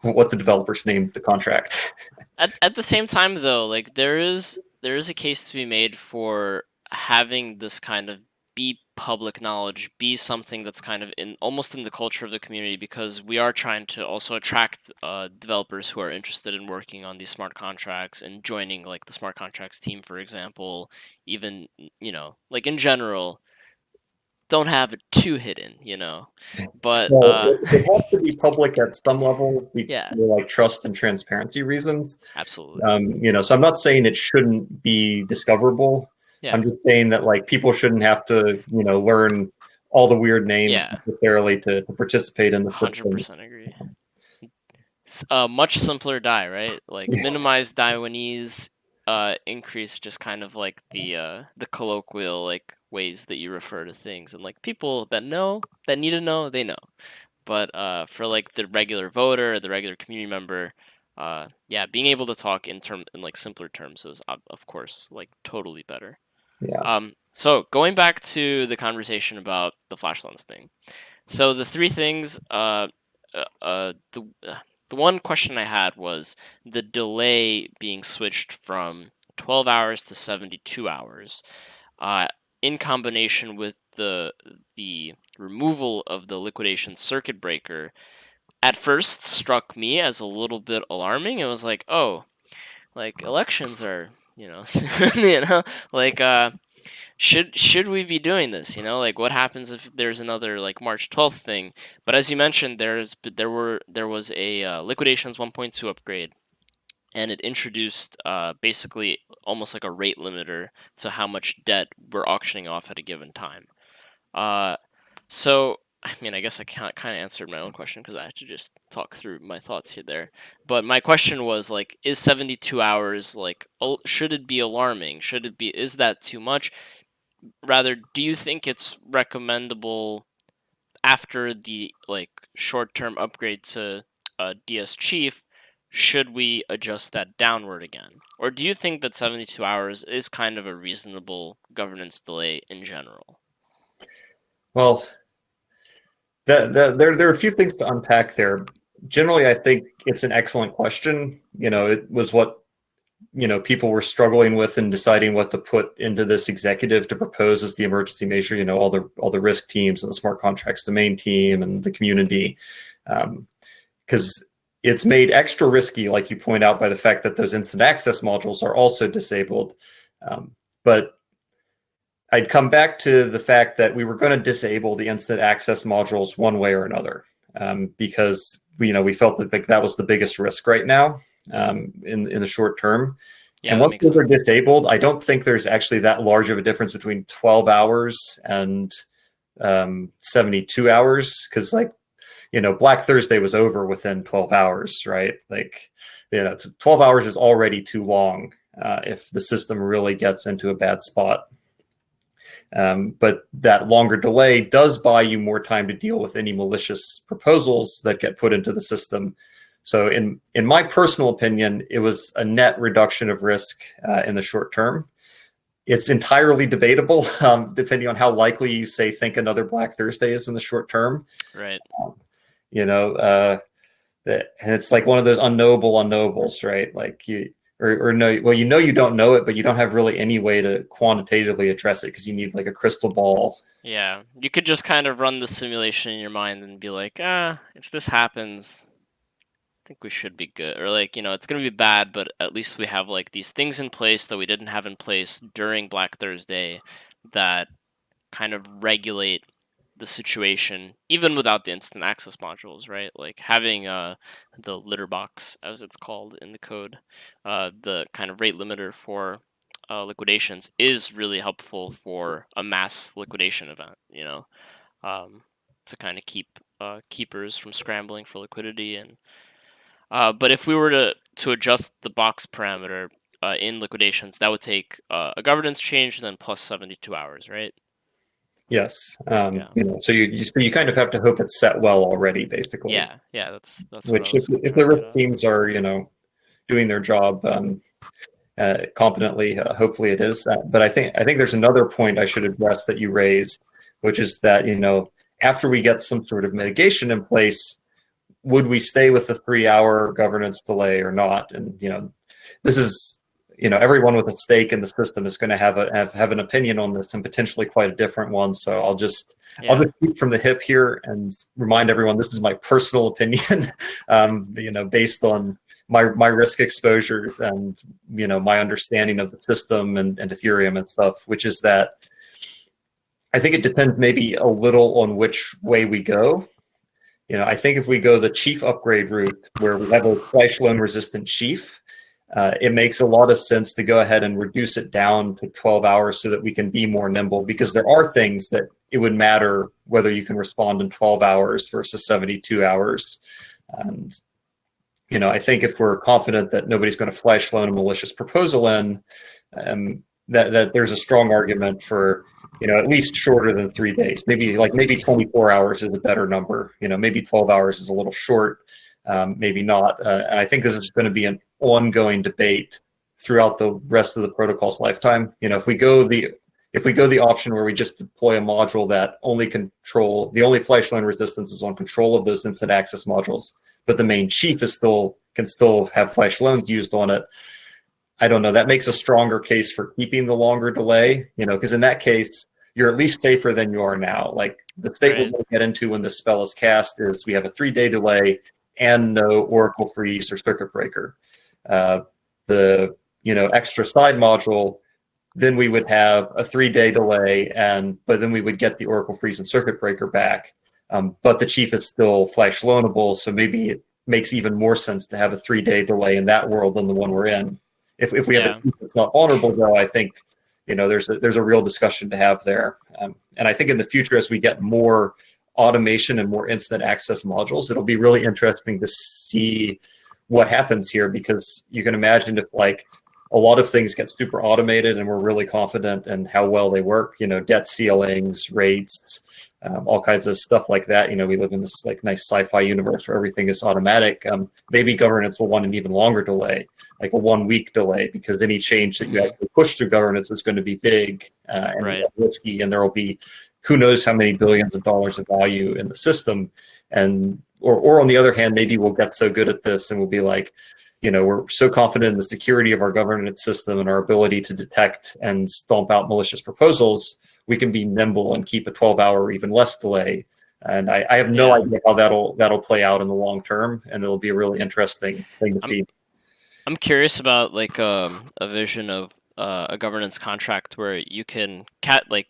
what the developers named the contract. At the same time, though, like there is a case to be made for having this kind of be public knowledge, be something that's kind of almost in the culture of the community, because we are trying to also attract developers who are interested in working on these smart contracts and joining like the smart contracts team, for example. Even like in general, don't have it too hidden, but it has to be public at some level for like trust and transparency reasons. Absolutely. So I'm not saying it shouldn't be discoverable. I'm just saying that like people shouldn't have to, learn all the weird names necessarily to participate in the 100% agree. Much simpler DAI, right? Like minimize DAIwanese, increase just kind of like the colloquial like ways that you refer to things, and like people that need to know, they know. But for like the regular voter, the regular community member, being able to talk in like simpler terms is of course like totally better. So going back to the conversation about the flash loans thing. So the three things, the one question I had was the delay being switched from 12 hours to 72 hours, in combination with the removal of the liquidation circuit breaker. At first, struck me as a little bit alarming. It was like, oh, like elections are, like should we be doing this? Like what happens if there's another like March 12th thing? But as you mentioned, there was a liquidations 1.2 upgrade, and it introduced basically almost like a rate limiter to how much debt we're auctioning off at a given time. So I mean, I guess I kind of answered my own question because I had to just talk through my thoughts here there. But my question was like, is 72 hours like, should it be alarming? Is that too much? Rather, do you think it's recommendable after the like short-term upgrade to DS Chief? Should we adjust that downward again, or do you think that 72 hours is kind of a reasonable governance delay in general? Well, there are a few things to unpack there. Generally, I think it's an excellent question. It was what people were struggling with and deciding what to put into this executive to propose as the emergency measure. All the risk teams and the smart contracts domain team and the community, because it's made extra risky, like you point out, by the fact that those instant access modules are also disabled. But I'd come back to the fact that we were going to disable the instant access modules one way or another, because we felt that that was the biggest risk right now in the short term. Yeah, And that once makes those are sense. disabled, I don't think there's actually that large of a difference between 12 hours and 72 hours, because Black Thursday was over within 12 hours, right? 12 hours is already too long if the system really gets into a bad spot. But that longer delay does buy you more time to deal with any malicious proposals that get put into the system. So in my personal opinion, it was a net reduction of risk in the short term. It's entirely debatable, depending on how likely you think another Black Thursday is in the short term. Right. And it's like one of those unknowable unknowables, right? Like or no, well, you don't know it, but you don't have really any way to quantitatively address it because you need like a crystal ball. Yeah, you could just kind of run the simulation in your mind and be like, if this happens, I think we should be good. Or like, it's going to be bad, but at least we have like these things in place that we didn't have in place during Black Thursday that kind of regulate the situation, even without the instant access modules, right? Like having the litter box, as it's called in the code, the kind of rate limiter for liquidations is really helpful for a mass liquidation event, to kind of keep keepers from scrambling for liquidity. And but if we were to adjust the box parameter in liquidations, that would take a governance change and then plus 72 hours, right? Yes. Yeah. So you kind of have to hope it's set well already, basically. Yeah, that's what I Which, was if trying the to get risk at. teams are, doing their job competently, hopefully it is. But I think there's another point I should address that you raised, which is that after we get some sort of mitigation in place, would we stay with the 3-hour governance delay or not? And this is everyone with a stake in the system is going to have an opinion on this, and potentially quite a different one. So I'll just shoot from the hip here and remind everyone this is my personal opinion, based on my risk exposure and my understanding of the system and Ethereum and stuff, which is that I think it depends maybe a little on which way we go. I think if we go the chief upgrade route, where we have a flash loan resistant chief, it makes a lot of sense to go ahead and reduce it down to 12 hours so that we can be more nimble, because there are things that it would matter whether you can respond in 12 hours versus 72 hours. And, I think if we're confident that nobody's going to flash loan a malicious proposal in, that there's a strong argument for at least shorter than 3 days. Maybe 24 hours is a better number. Maybe 12 hours is a little short, maybe not. And I think this is going to be an ongoing debate throughout the rest of the protocol's lifetime. If we go the option where we just deploy a module that the only flash loan resistance is on control of those instant access modules, but the main chief can still have flash loans used on it, I don't know. That makes a stronger case for keeping the longer delay, because in that case, you're at least safer than you are now. Like the state we're going to get into when this spell is cast is we have a 3-day delay and no Oracle freeze or circuit breaker. The extra side module, then we would have a 3-day delay, but then we would get the Oracle freeze and circuit breaker back. But the chief is still flash loanable, so maybe it makes even more sense to have a 3-day delay in that world than the one we're in. If we have a chief that's not vulnerable, though, I think there's a real discussion to have there. And I think in the future, as we get more automation and more instant access modules, it'll be really interesting to see what happens here, because you can imagine if a lot of things get super automated and we're really confident in how well they work, debt ceilings, rates, all kinds of stuff like that. We live in this nice sci-fi universe where everything is automatic. Maybe governance will want an even longer delay, like a 1-week delay, because any change that you actually push through governance is going to be big and risky, and there will be who knows how many billions of dollars of value in the system. And or on the other hand, maybe we'll get so good at this and we'll be like, we're so confident in the security of our governance system and our ability to detect and stomp out malicious proposals, we can be nimble and keep a 12-hour or even less delay. And I have no idea how that'll play out in the long term, and it'll be a really interesting thing to see. I'm curious about a vision of a governance contract where you can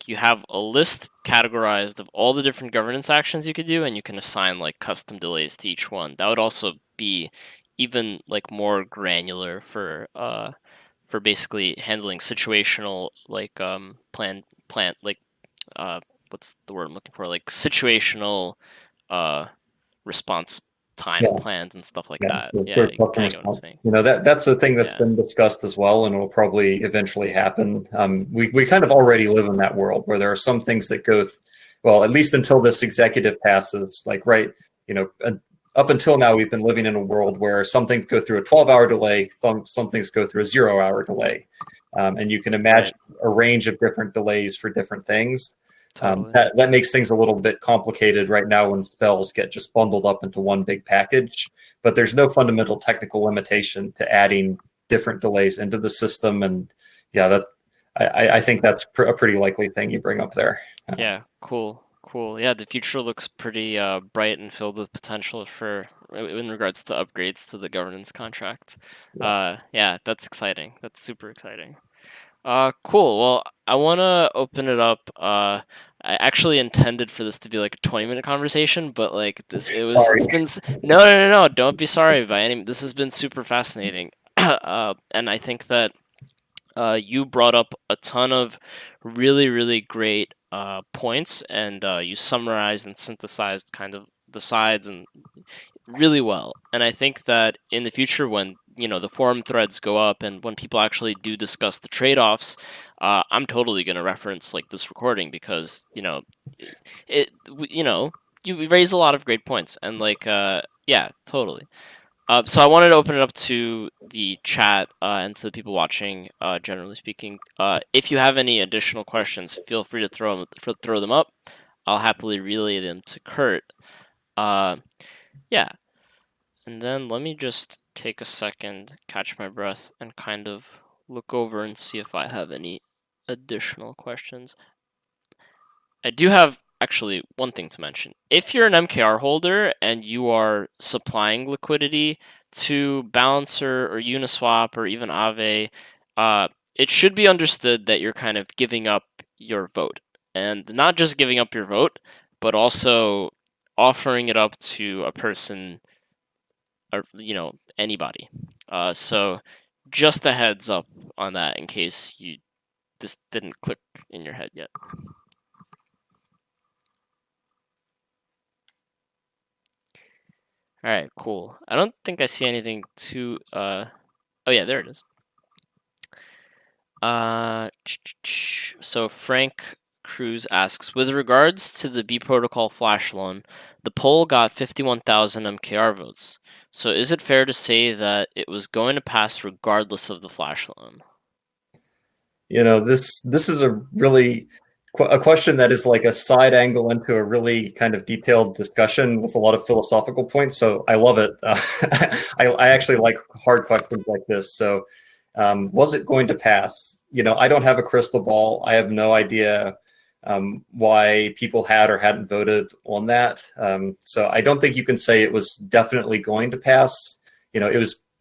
you have a list categorized of all the different governance actions you could do, and you can assign like custom delays to each one. That would also be even like more granular for basically handling situational like plan like uh what's the word I'm looking for, like situational uh response time Yeah. plans and stuff like Yeah, that. so Yeah, sort of you tough kind of get what I'm response. saying. You know, that's the thing that's Yeah, been discussed as well, and will probably eventually happen. We kind of already live in that world where there are some things that well, at least until this executive passes, like right, you know, up until now we've been living in a world where some things go through a 12-hour delay, some things go through a 0-hour delay, and you can right. imagine a range of different delays for different things. Totally. That makes things a little bit complicated right now when spells get just bundled up into one big package. But there's no fundamental technical limitation to adding different delays into the system. And yeah, I think that's a pretty likely thing you bring up there. Yeah, cool. Cool. Yeah, the future looks pretty bright and filled with potential for in regards to upgrades to the governance contract. Yeah. Yeah, that's exciting. That's super exciting. Cool. Well, I want to open it up. I actually intended for this to be like a 20-minute conversation, but like Sorry. it's been, no, don't be sorry by any, this has been super fascinating. And I think that you brought up a ton of really, really great points, and you summarized and synthesized kind of the sides and really well. And I think that in the future, when the forum threads go up and when people actually do discuss the trade-offs, I'm totally going to reference like this recording because you raise a lot of great points, and like yeah, totally. So I wanted to open it up to the chat and to the people watching. Generally speaking, if you have any additional questions, feel free to throw them up. I'll happily relay them to Kurt. Uh, yeah, and then let me just take a second, catch my breath, and kind of look over and see if I have any additional questions. I do have actually one thing to mention. If you're an MKR holder and you are supplying liquidity to Balancer or Uniswap or even Aave, it should be understood that you're kind of giving up your vote. And not just giving up your vote, but also offering it up to a person or anybody. So just a heads up on that in case this didn't click in your head yet. All right, cool. I don't think I see anything too. Oh yeah, there it is. So Frank Cruz asks, with regards to the B protocol flash loan, the poll got 51,000 MKR votes. So is it fair to say that it was going to pass regardless of the flash loan? You know, this is a really a question that is like a side angle into a really kind of detailed discussion with a lot of philosophical points. So I love it. I actually like hard questions like this. So was it going to pass? You know, I don't have a crystal ball. I have no idea why people had or hadn't voted on that. So I don't think you can say it was definitely going to pass. You know,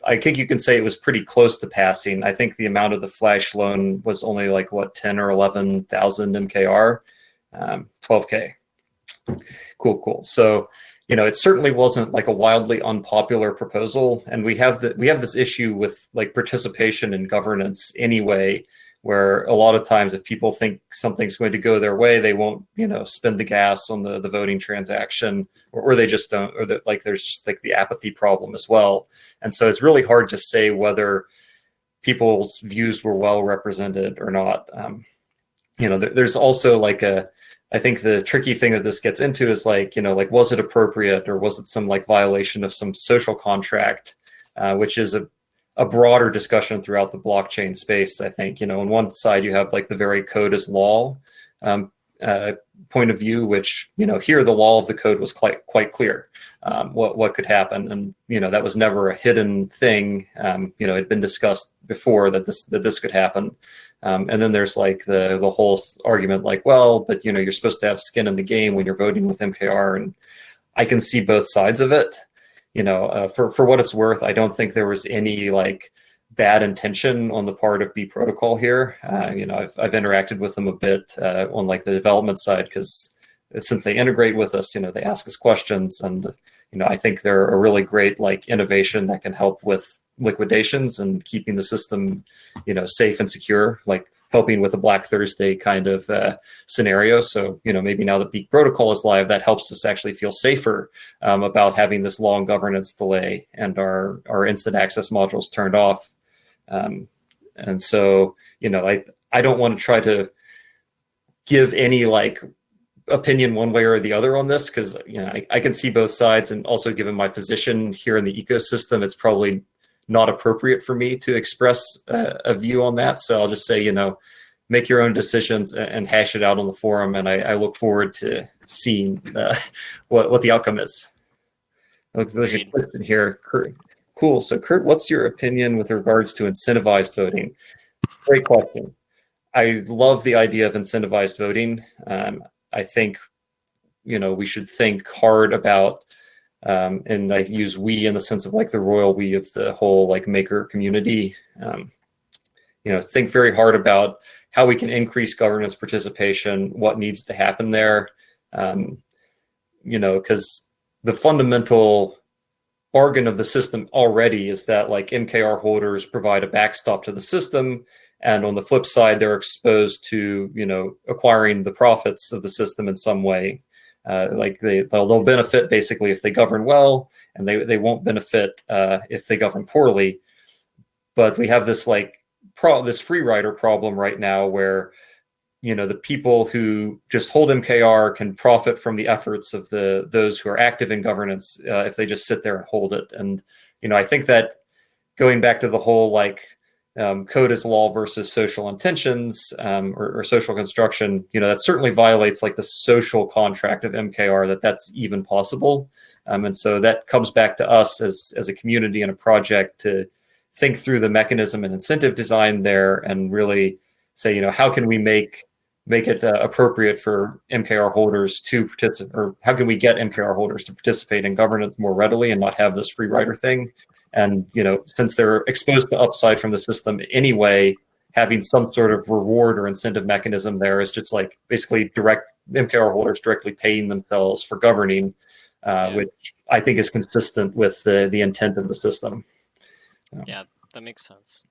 I think you can say it was pretty close to passing. I think the amount of the flash loan was only like 10 or 11,000 MKR, 12K. Cool. So, you know, it certainly wasn't like a wildly unpopular proposal. And we have this issue with like participation in governance anyway, where a lot of times if people think something's going to go their way, they won't, spin the gas on the voting transaction, or they just don't, or that like there's just like the apathy problem as well. And so it's really hard to say whether people's views were well represented or not. There's also like I think the tricky thing that this gets into is like, was it appropriate or was it some like violation of some social contract, which is a broader discussion throughout the blockchain space. I think, on one side you have like the very code is law point of view, which, here the law of the code was quite clear what could happen. And, that was never a hidden thing. It had been discussed before that this could happen. And then there's like the whole argument like, well, but, you're supposed to have skin in the game when you're voting with MKR. And I can see both sides of it. For what it's worth, I don't think there was any like bad intention on the part of B Protocol here. I've interacted with them a bit on like the development side, because since they integrate with us, they ask us questions, and I think they're a really great like innovation that can help with liquidations and keeping the system, safe and secure, like helping with a Black Thursday kind of scenario. So, maybe now that Beak Protocol is live, that helps us actually feel safer about having this long governance delay and our instant access modules turned off. And so, I don't want to try to give any like opinion one way or the other on this, because I can see both sides, and also given my position here in the ecosystem, it's probably not appropriate for me to express a view on that. So I'll just say, make your own decisions and hash it out on the forum. And I look forward to seeing what the outcome is. There's a question here. Kurt. Cool. So Kurt, what's your opinion with regards to incentivized voting? Great question. I love the idea of incentivized voting. I think, we should think hard about, and I use we in the sense of like the royal we of the whole like maker community, think very hard about how we can increase governance participation, what needs to happen there, because the fundamental bargain of the system already is that like MKR holders provide a backstop to the system. And on the flip side, they're exposed to, acquiring the profits of the system in some way. Like they'll benefit basically if they govern well, and they won't benefit if they govern poorly. But we have this this free rider problem right now, where the people who just hold MKR can profit from the efforts of those who are active in governance if they just sit there and hold it. And I think that going back to the whole code is law versus social intentions or social construction, that certainly violates like the social contract of MKR, that's even possible. And so that comes back to us as a community and a project to think through the mechanism and incentive design there, and really say, how can we make it appropriate for MKR holders to participate, or how can we get MKR holders to participate in governance more readily and not have this free rider thing? And, since they're exposed to upside from the system anyway, having some sort of reward or incentive mechanism there is just like basically direct MKR holders directly paying themselves for governing, which I think is consistent with the intent of the system. Yeah, that makes sense.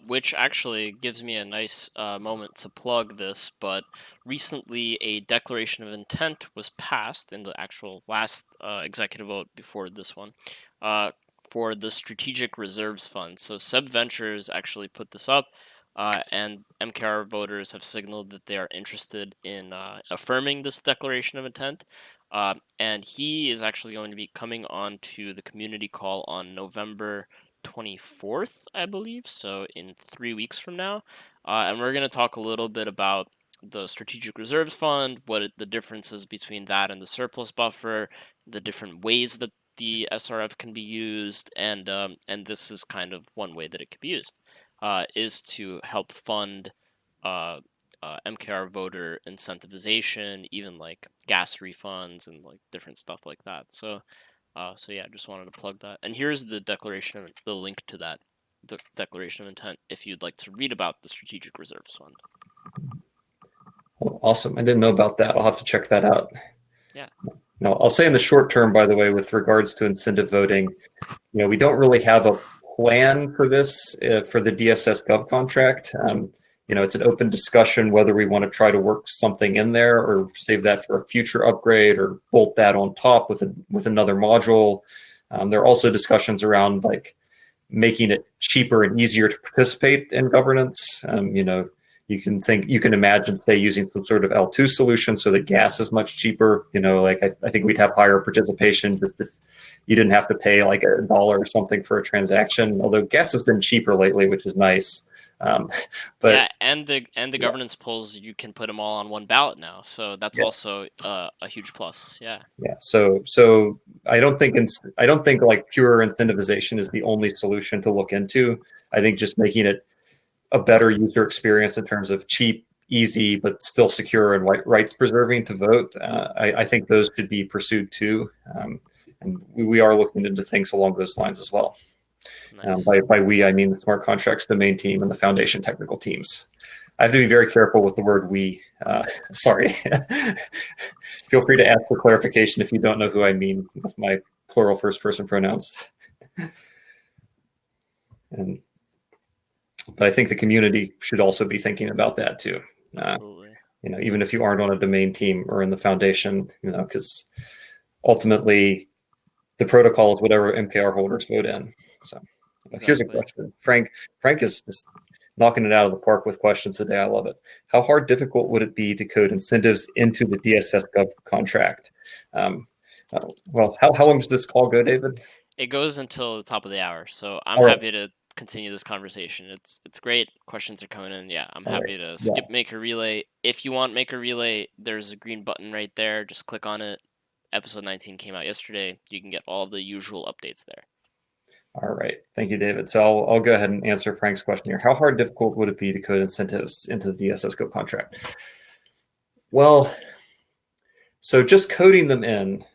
Which actually gives me a nice moment to plug this, but recently a declaration of intent was passed in the actual last executive vote before this one, for the Strategic Reserves Fund. So Seb Ventures actually put this up, and MKR voters have signaled that they are interested in affirming this declaration of intent. And he is actually going to be coming on to the community call on November 24th, I believe, so in 3 weeks from now. And we're going to talk a little bit about the Strategic Reserves Fund, what the differences between that and the surplus buffer, the different ways that the SRF can be used, and this is kind of one way that it could be used, is to help fund MKR voter incentivization, even like gas refunds and like different stuff like that. So yeah, just wanted to plug that. And here's the declaration, the link to that, the declaration of intent, if you'd like to read about the Strategic Reserves Fund. Well, awesome. I didn't know about that. I'll have to check that out. Yeah. No, I'll say in the short term, by the way, with regards to incentive voting, we don't really have a plan for this for the DSS Gov contract. It's an open discussion whether we want to try to work something in there or save that for a future upgrade or bolt that on top with another module. There are also discussions around like making it cheaper and easier to participate in governance. You can imagine, say, using some sort of L2 solution so that gas is much cheaper. I think we'd have higher participation just if you didn't have to pay like $1 or something for a transaction. Although gas has been cheaper lately, which is nice. But yeah, and the governance polls, you can put them all on one ballot now, so that's also a huge plus. Yeah. So I don't think like pure incentivization is the only solution to look into. I think just making it a better user experience in terms of cheap, easy, but still secure and rights preserving to vote. I think those should be pursued too, and we are looking into things along those lines as well. Nice. By we, I mean the smart contracts domain team and the foundation technical teams. I have to be very careful with the word we. Sorry. Feel free to ask for clarification if you don't know who I mean with my plural first person pronouns. But I think the community should also be thinking about that too. Absolutely. Even if you aren't on a domain team or in the foundation, because ultimately the protocol is whatever MKR holders vote in. So here's a Exactly. question. Frank is just knocking it out of the park with questions today. I love it. How hard, difficult would it be to code incentives into the DSS Gov contract? Well, how long does this call go, David? It goes until the top of the hour, so I'm All right. happy to continue this conversation. It's great. Questions are coming in. Yeah, I'm All right. happy to Yeah. skip Maker Relay. If you want Maker Relay, there's a green button right there. Just click on it. Episode 19 came out yesterday. You can get all the usual updates there. All right. Thank you, David. So I'll go ahead and answer Frank's question here. How hard, difficult would it be to code incentives into the DSS Go contract? Well, so just coding them in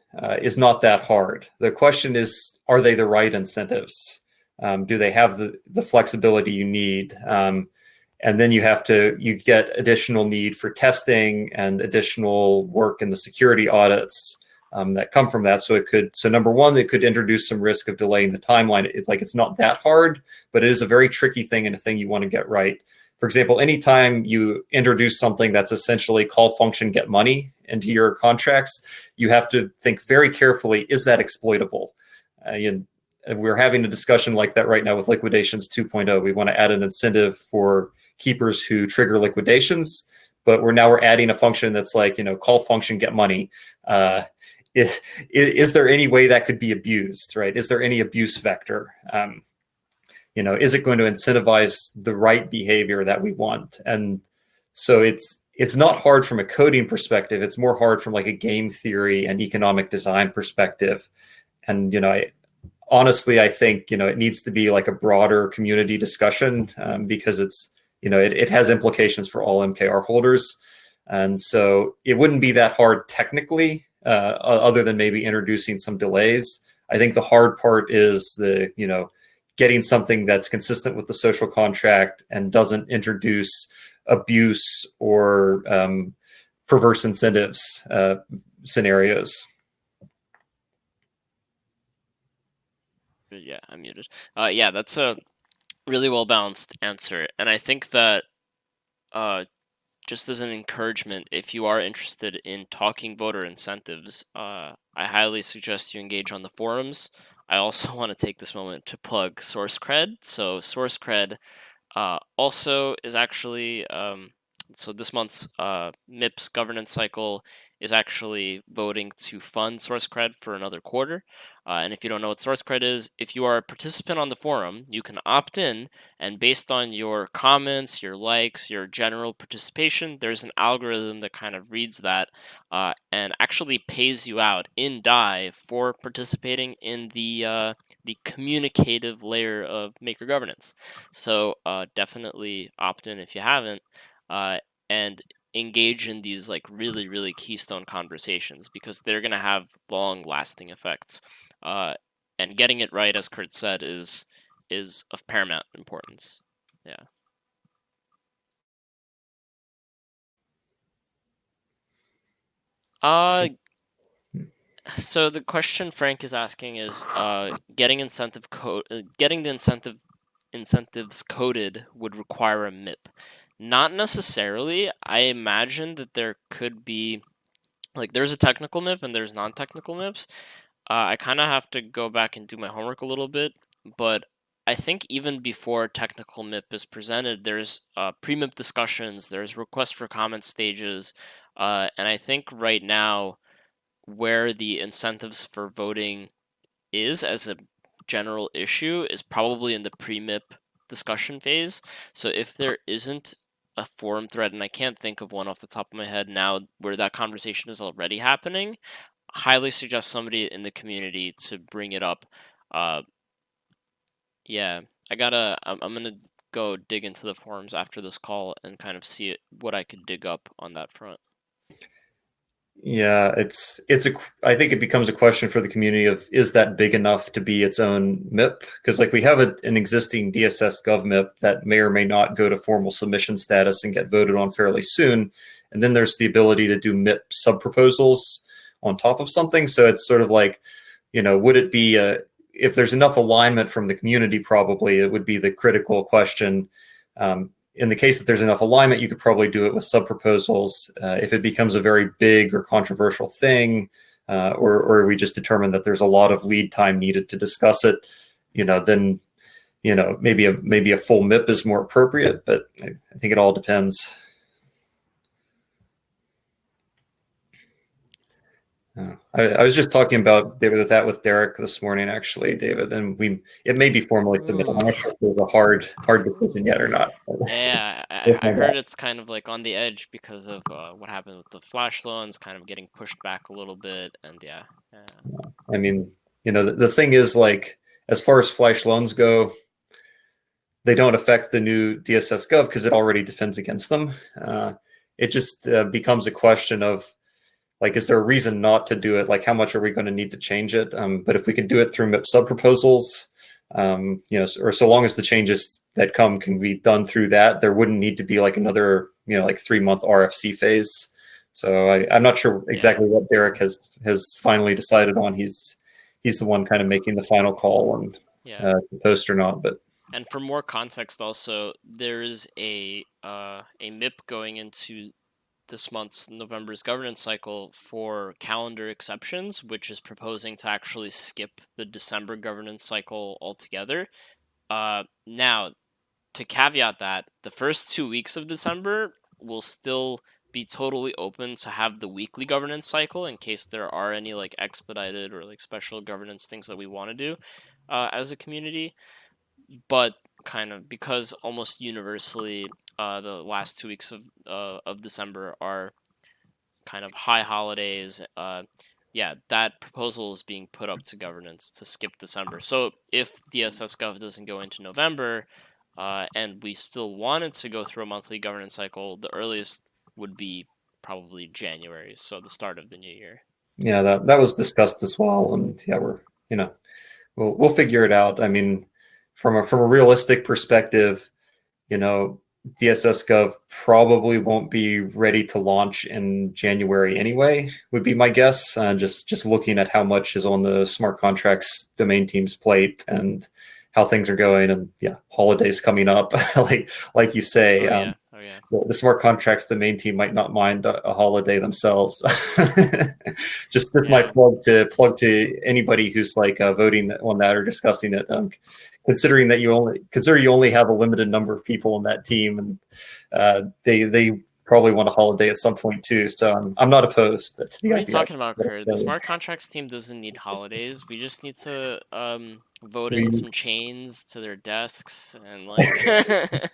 is not that hard. The question is, are they the right incentives? Do they have the flexibility you need? And then you get additional need for testing and additional work in the security audits that come from that. So number one, it could introduce some risk of delaying the timeline. It's not that hard, but it is a very tricky thing and a thing you want to get right. For example, anytime you introduce something that's essentially call function get money into your contracts, you have to think very carefully, is that exploitable? And we're having a discussion like that right now with liquidations 2.0. We want to add an incentive for keepers who trigger liquidations, but we're adding a function that's like, call function get money. Is there any way that could be abused, right? Is there any abuse vector? Is it going to incentivize the right behavior that we want? And so it's not hard from a coding perspective. It's more hard from like a game theory and economic design perspective. And honestly, I think it needs to be like a broader community discussion because it has implications for all MKR holders, and so it wouldn't be that hard technically, other than maybe introducing some delays. I think the hard part is getting something that's consistent with the social contract and doesn't introduce abuse or perverse incentives scenarios. Yeah, I'm muted. Yeah, that's a really well balanced answer, and I think that just as an encouragement, if you are interested in talking voter incentives, I highly suggest you engage on the forums. I also want to take this moment to plug SourceCred. So SourceCred also is actually so this month's MIPS governance cycle is actually voting to fund SourceCred for another quarter. And if you don't know what SourceCred is, if you are a participant on the forum, you can opt in, and based on your comments, your likes, your general participation, there's an algorithm that kind of reads that and actually pays you out in DAI for participating in the communicative layer of Maker governance. So definitely opt in if you haven't, and engage in these like really, really keystone conversations because they're going to have long lasting effects. And getting it right, as Kurt said, is of paramount importance. Yeah. So the question Frank is asking is getting getting the incentives coded would require a MIP. Not necessarily. I imagine that there could be there's a technical MIP and there's non-technical MIPs. I kind of have to go back and do my homework a little bit, but I think even before technical MIP is presented, there's pre-MIP discussions, there's requests for comment stages, and I think right now where the incentives for voting is as a general issue is probably in the pre-MIP discussion phase. So if there isn't a forum thread, and I can't think of one off the top of my head now where that conversation is already happening, highly suggest somebody in the community to bring it up. Yeah, I'm gonna go dig into the forums after this call and kind of see what I could dig up on that front. Yeah, I think it becomes a question for the community of, is that big enough to be its own MIP? Because like we have an existing DSS Gov MIP that may or may not go to formal submission status and get voted on fairly soon. And then there's the ability to do MIP sub proposals on top of something. So it's sort of like, would it be if there's enough alignment from the community, probably it would be the critical question. In the case that there's enough alignment, you could probably do it with sub proposals. If it becomes a very big or controversial thing, or we just determine that there's a lot of lead time needed to discuss it, then maybe a full MIP is more appropriate. But I think it all depends. I was just talking about that with Derek this morning, actually, David, and it may be formally submitted. I'm not sure if there's a hard decision yet or not. Yeah, I heard it's kind of like on the edge because of what happened with the flash loans, kind of getting pushed back a little bit, and yeah. I mean, the thing is, like, as far as flash loans go, they don't affect the new DSS Gov because it already defends against them. It just becomes a question of, like, is there a reason not to do it? Like, how much are we going to need to change it? But if we can do it through MIP sub proposals, or so long as the changes that come can be done through that, there wouldn't need to be like another, like 3-month RFC phase. So I'm not sure exactly what Derek has finally decided on. He's the one kind of making the final call on to post or not. But and for more context, also there's a MIP going into this month's November's governance cycle for calendar exceptions, which is proposing to actually skip the December governance cycle altogether. Now, to caveat that, the first 2 weeks of December will still be totally open to have the weekly governance cycle in case there are any like expedited or like special governance things that we want to do as a community. But kind of because almost universally the last 2 weeks of December are kind of high holidays. Yeah, that proposal is being put up to governance to skip December. So if DSS Gov doesn't go into November, and we still wanted to go through a monthly governance cycle, the earliest would be probably January, so the start of the new year. yeah, that was discussed as well, and yeah, we'll figure it out. I mean, from a realistic perspective, DSS Gov probably won't be ready to launch in January anyway, would be my guess. Just looking at how much is on the smart contracts domain team's plate and how things are going, and yeah, holidays coming up, like you say. Oh yeah. The smart contracts domain team might not mind a holiday themselves. just my plug to anybody who's like voting on that or discussing it. Considering you only have a limited number of people on that team, and they probably want a holiday at some point too. So I'm not opposed to the idea. What are you talking about, Kurt? The smart contracts team doesn't need holidays. We just need to vote in some chains to their desks and like.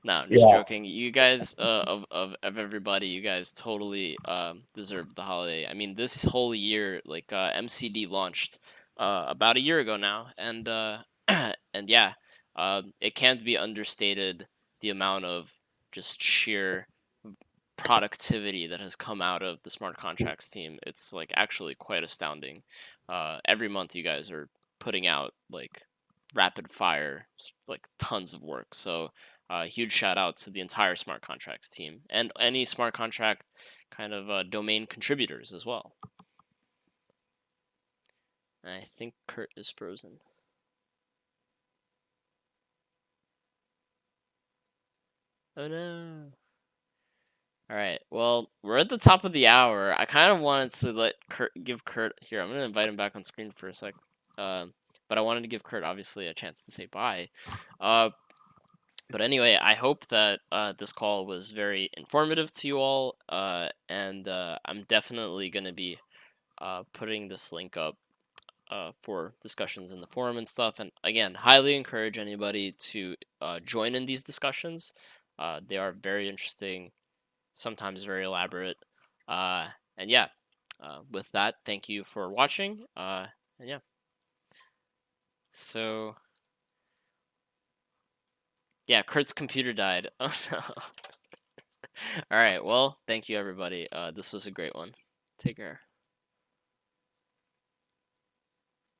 No, I'm just joking. You guys, of everybody, you guys totally deserve the holiday. I mean, this whole year, like MCD launched about a year ago now, and and yeah, it can't be understated the amount of just sheer productivity that has come out of the smart contracts team. It's like actually quite astounding. Every month, you guys are putting out like rapid fire, like tons of work. So huge shout out to the entire smart contracts team and any smart contract kind of domain contributors as well. I think Kurt is frozen. Oh no. All right. Well, we're at the top of the hour. I kind of wanted to give Kurt here. I'm gonna invite him back on screen for a sec. But I wanted to give Kurt obviously a chance to say bye. But anyway, I hope that this call was very informative to you all, and I'm definitely going to be putting this link up for discussions in the forum and stuff. And again, highly encourage anybody to join in these discussions. They are very interesting, sometimes very elaborate. And yeah, with that, thank you for watching. And yeah, so yeah, Kurt's computer died. Oh no. All right. Well, thank you, everybody. This was a great one. Take care.